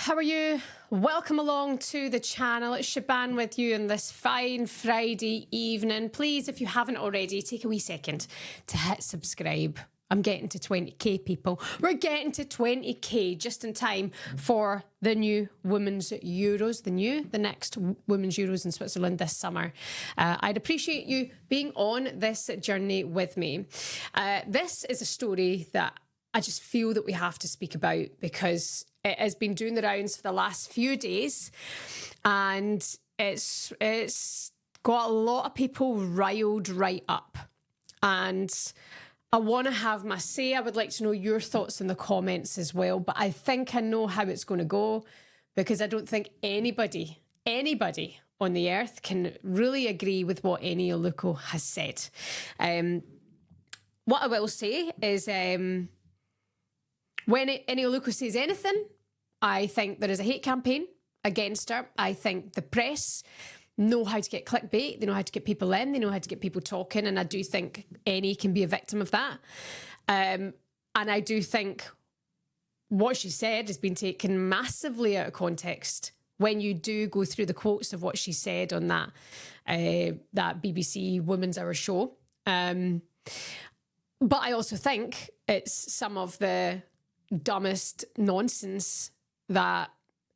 how are you? Welcome along to the channel. It's Shaban with you on this fine Friday evening. Please, if you haven't already, take a wee second to hit subscribe. I'm getting to 20k, people. We're getting to 20k just in time for the new Women's Euros, the next Women's Euros in Switzerland this summer. I'd appreciate you being on this journey with me. This is a story that I just feel that we have to speak about because it has been doing the rounds for the last few days, and it's got a lot of people riled right up. And I want to have my say. I would like to know your thoughts in the comments as well, but I think I know how it's going to go because I don't think anybody on the earth can really agree with what Eni Aluko has said. What I will say is when Eni Aluko says anything, I think there is a hate campaign against her. I think the press know how to get clickbait. They know how to get people in. They know how to get people talking. And I do think Eni can be a victim of that. And I do think what she said has been taken massively out of context when you do go through the quotes of what she said on that BBC Women's Hour show. But I also think it's some of the dumbest nonsense that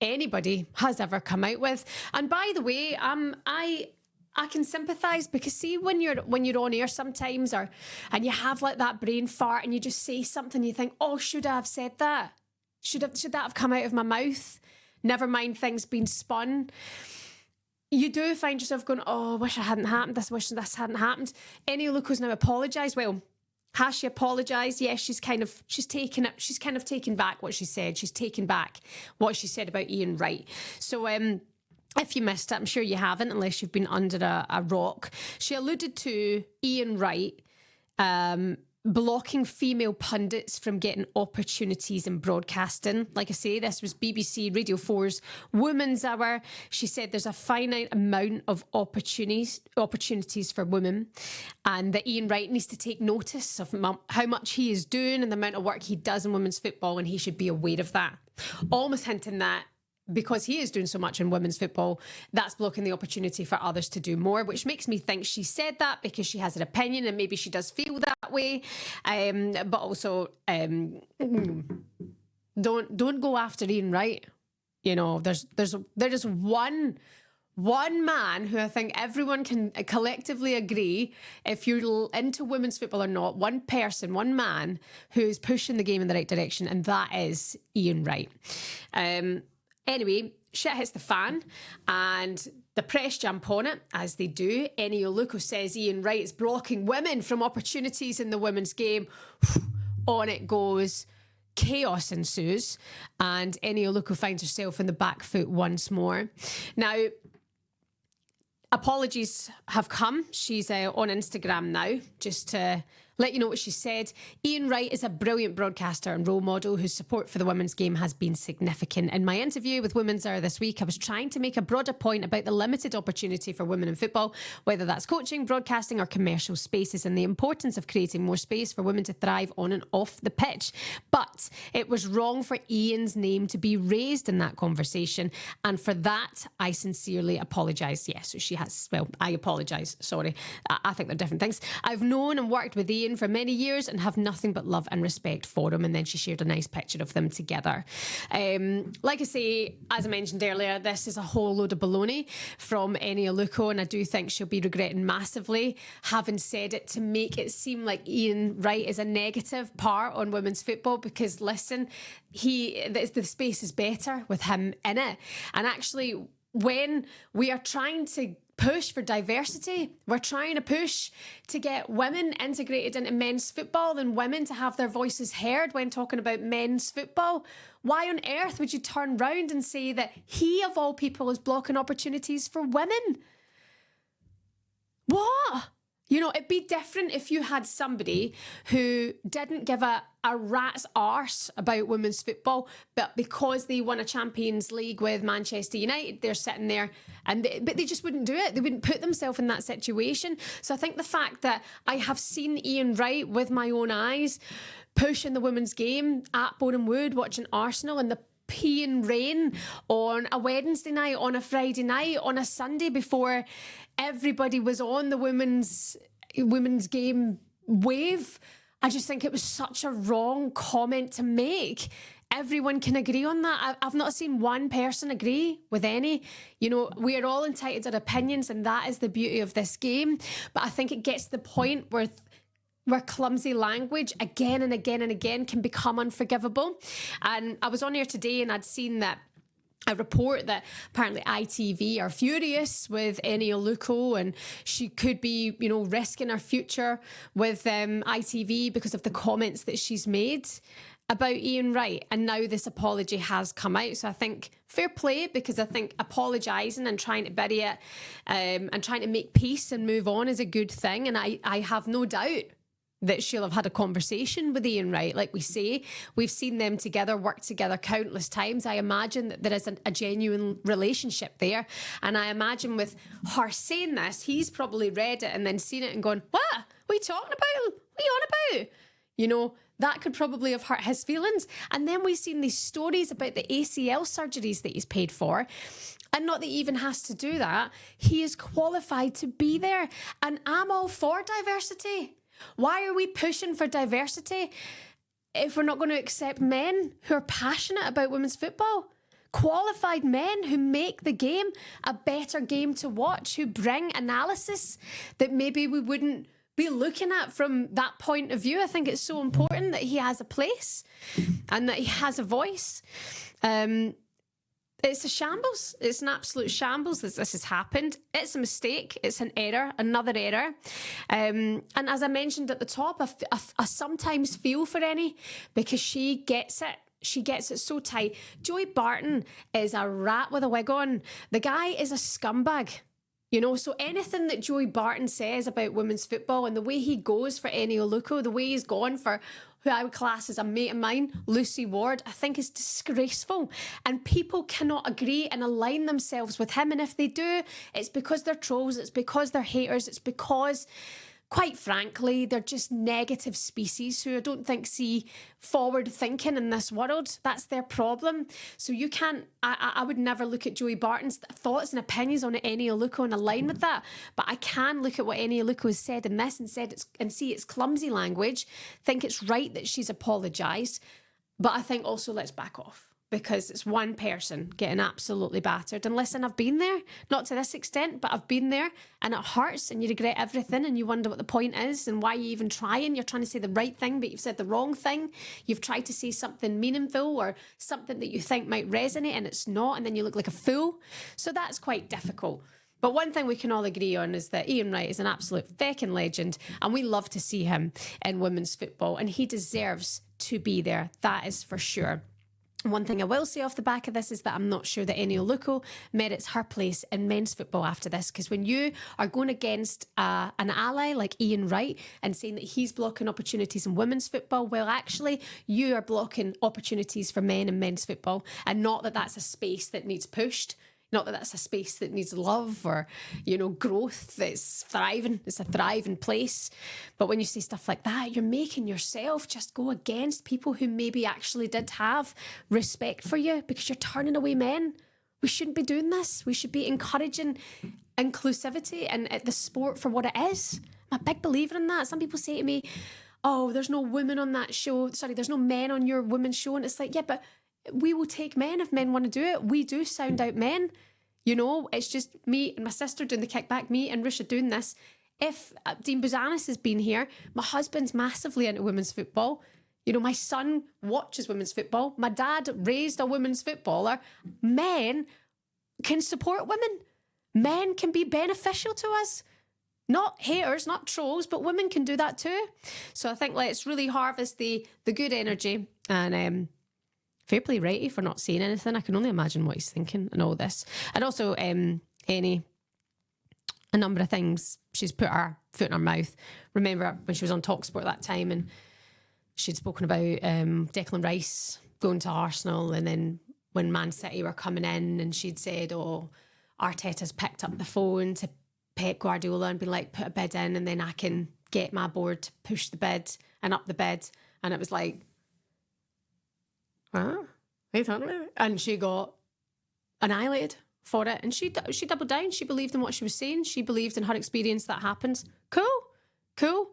anybody has ever come out with. And by the way, I can sympathise because see when you're on air sometimes and you have like that brain fart and you just say something, you think, oh, should I have said that? Should that have come out of my mouth? Never mind things being spun. You do find yourself going, oh, I wish it hadn't happened. Wish this hadn't happened. Eni Aluko's now apologised. Well, has she apologised? Yes, she's kind of taken back what she said. She's taken back what she said about Ian Wright. So if you missed it, I'm sure you haven't unless you've been under a rock. She alluded to Ian Wright blocking female pundits from getting opportunities in broadcasting. Like I say, this was BBC Radio 4's Women's Hour. She said there's a finite amount of opportunities for women and that Ian Wright needs to take notice of how much he is doing and the amount of work he does in women's football, and he should be aware of that. Almost hinting that because he is doing so much in women's football, that's blocking the opportunity for others to do more, which makes me think she said that because she has an opinion and maybe she does feel that way. But also, don't go after Ian Wright. You know, there is one man who I think everyone can collectively agree, if you're into women's football or not, one person, one man who's pushing the game in the right direction, and that is Ian Wright. Anyway, shit hits the fan and the press jump on it, as they do. Eni Aluko says Ian Wright is blocking women from opportunities in the women's game. On it goes. Chaos ensues and Eni Aluko finds herself in the back foot once more. Now, apologies have come. She's on Instagram now, just to let you know what she said. Ian Wright is a brilliant broadcaster and role model whose support for the women's game has been significant. In my interview with Women's Hour this week, I was trying to make a broader point about the limited opportunity for women in football, whether that's coaching, broadcasting or commercial spaces, and the importance of creating more space for women to thrive on and off the pitch. But it was wrong for Ian's name to be raised in that conversation, and for that, I sincerely apologise. Yes, so she has, well, I apologise, sorry. I think they're different things. I've known and worked with Ian for many years and have nothing but love and respect for him. And then she shared a nice picture of them together. Like I say, as I mentioned earlier, this is a whole load of baloney from Eni Aluko, and I do think she'll be regretting massively having said it to make it seem like Ian Wright is a negative part on women's football, because listen, the space is better with him in it. And actually, when we are trying to push for diversity, we're trying to push to get women integrated into men's football and women to have their voices heard when talking about men's football. Why on earth would you turn round and say that he, of all people, is blocking opportunities for women? What? You know, it'd be different if you had somebody who didn't give a rat's arse about women's football, but because they won a Champions League with Manchester United, they're sitting there, but they just wouldn't do it. They wouldn't put themselves in that situation. So I think the fact that I have seen Ian Wright with my own eyes pushing the women's game at Boreham Wood, watching Arsenal, and the peeing rain on a Wednesday night, on a Friday night, on a Sunday before everybody was on the women's game wave. I just think it was such a wrong comment to make. Everyone can agree on that. I've not seen one person agree with any. You know, we are all entitled to our opinions, and that is the beauty of this game. But I think it gets to the point where clumsy language again and again and again can become unforgivable. And I was on here today and I'd seen that a report that apparently ITV are furious with Eni Aluko, and she could be, you know, risking her future with ITV because of the comments that she's made about Ian Wright. And now this apology has come out. So I think fair play, because I think apologising and trying to bury it and trying to make peace and move on is a good thing. And I have no doubt that she'll have had a conversation with Ian Wright. Like we say, we've seen them together, work together countless times. I imagine that there is a genuine relationship there. And I imagine with her saying this, he's probably read it and then seen it and gone, what are you talking about? What are you on about? You know, that could probably have hurt his feelings. And then we've seen these stories about the ACL surgeries that he's paid for. And not that he even has to do that. He is qualified to be there. And I'm all for diversity. Why are we pushing for diversity if we're not going to accept men who are passionate about women's football? Qualified men who make the game a better game to watch, who bring analysis that maybe we wouldn't be looking at from that point of view. I think it's so important that he has a place and that he has a voice. It's a shambles. It's an absolute shambles that this has happened. It's a mistake. It's an error, another error. And as I mentioned at the top, I sometimes feel for Eni because she gets it. She gets it so tight. Joey Barton is a rat with a wig on. The guy is a scumbag. You know, so anything that Joey Barton says about women's football and the way he goes for Eni Aluko, the way he's gone for who I would class as a mate of mine, Lucy Ward, I think is disgraceful. And people cannot agree and align themselves with him. And if they do, it's because they're trolls, it's because they're haters, it's because, quite frankly, they're just negative species who I don't think see forward thinking in this world. That's their problem. So you can't, I would never look at Joey Barton's thoughts and opinions on Eni Aluko and align with that. But I can look at what Eni Aluko has said in this and see it's clumsy language, think it's right that she's apologised. But I think also let's back off, because it's one person getting absolutely battered. And listen, I've been there, not to this extent, but I've been there, and it hurts and you regret everything and you wonder what the point is and why you're even trying. You're trying to say the right thing, but you've said the wrong thing. You've tried to say something meaningful or something that you think might resonate and it's not, and then you look like a fool. So that's quite difficult. But one thing we can all agree on is that Ian Wright is an absolute feckin' legend, and we love to see him in women's football, and he deserves to be there. That is for sure. One thing I will say off the back of this is that I'm not sure that Eni Aluko merits her place in men's football after this, because when you are going against an ally like Ian Wright and saying that he's blocking opportunities in women's football, well, actually, you are blocking opportunities for men in men's football, and not that that's a space that needs pushed. Not that that's a space that needs love or, you know, growth. That's thriving. It's a thriving place. But when you say stuff like that, you're making yourself just go against people who maybe actually did have respect for you, because you're turning away men. We shouldn't be doing this. We should be encouraging inclusivity and the sport for what it is. I'm a big believer in that. Some people say to me, oh, there's no women on that show. Sorry, there's no men on your women's show. And it's like, yeah, but we will take men if men want to do it. We do sound out men. You know, it's just me and my sister doing the kickback, me and Risha doing this. If Dean Buzanis has been here, my husband's massively into women's football. You know, my son watches women's football. My dad raised a women's footballer. Men can support women. Men can be beneficial to us. Not haters, not trolls, but women can do that too. So I think let's really harvest the good energy, and fair play Righty for not saying anything. I can only imagine what he's thinking and all this. And also, Eni, a number of things. She's put her foot in her mouth. Remember when she was on TalkSport that time and she'd spoken about Declan Rice going to Arsenal, and then when Man City were coming in and she'd said, oh, Arteta's picked up the phone to Pep Guardiola and been like, put a bid in and then I can get my board to push the bid and up the bid. And it was like, huh? And she got annihilated for it. And she doubled down. She believed in what she was saying. She believed in her experience that happened. Cool.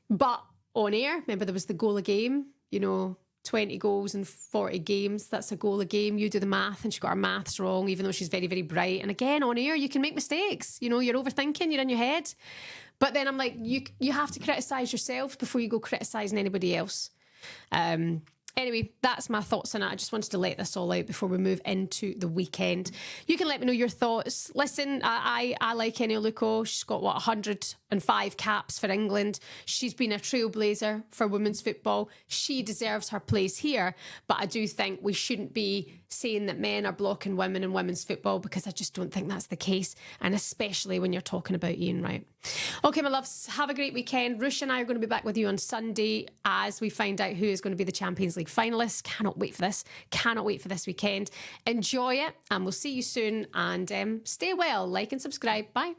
But on air, remember there was the goal a game, 20 goals in 40 games. That's a goal a game. You do the math, and she got her maths wrong, even though she's very, very bright. And again, on air, you can make mistakes. You're overthinking, you're in your head. But then I'm like, you have to criticise yourself before you go criticising anybody else. Anyway, that's my thoughts on it. I just wanted to let this all out before we move into the weekend. You can let me know your thoughts. Listen, I like Eni Aluko. She's got, 105 caps for England. She's been a trailblazer for women's football. She deserves her place here. But I do think we shouldn't be saying that men are blocking women in women's football, because I just don't think that's the case. And especially when you're talking about Ian Wright. Okay, my loves, have a great weekend. Rush and I are going to be back with you on Sunday as we find out who is going to be the Champions League finalists. Cannot wait for this. Cannot wait for this weekend. Enjoy it, and we'll see you soon. And stay well. Like and subscribe. Bye.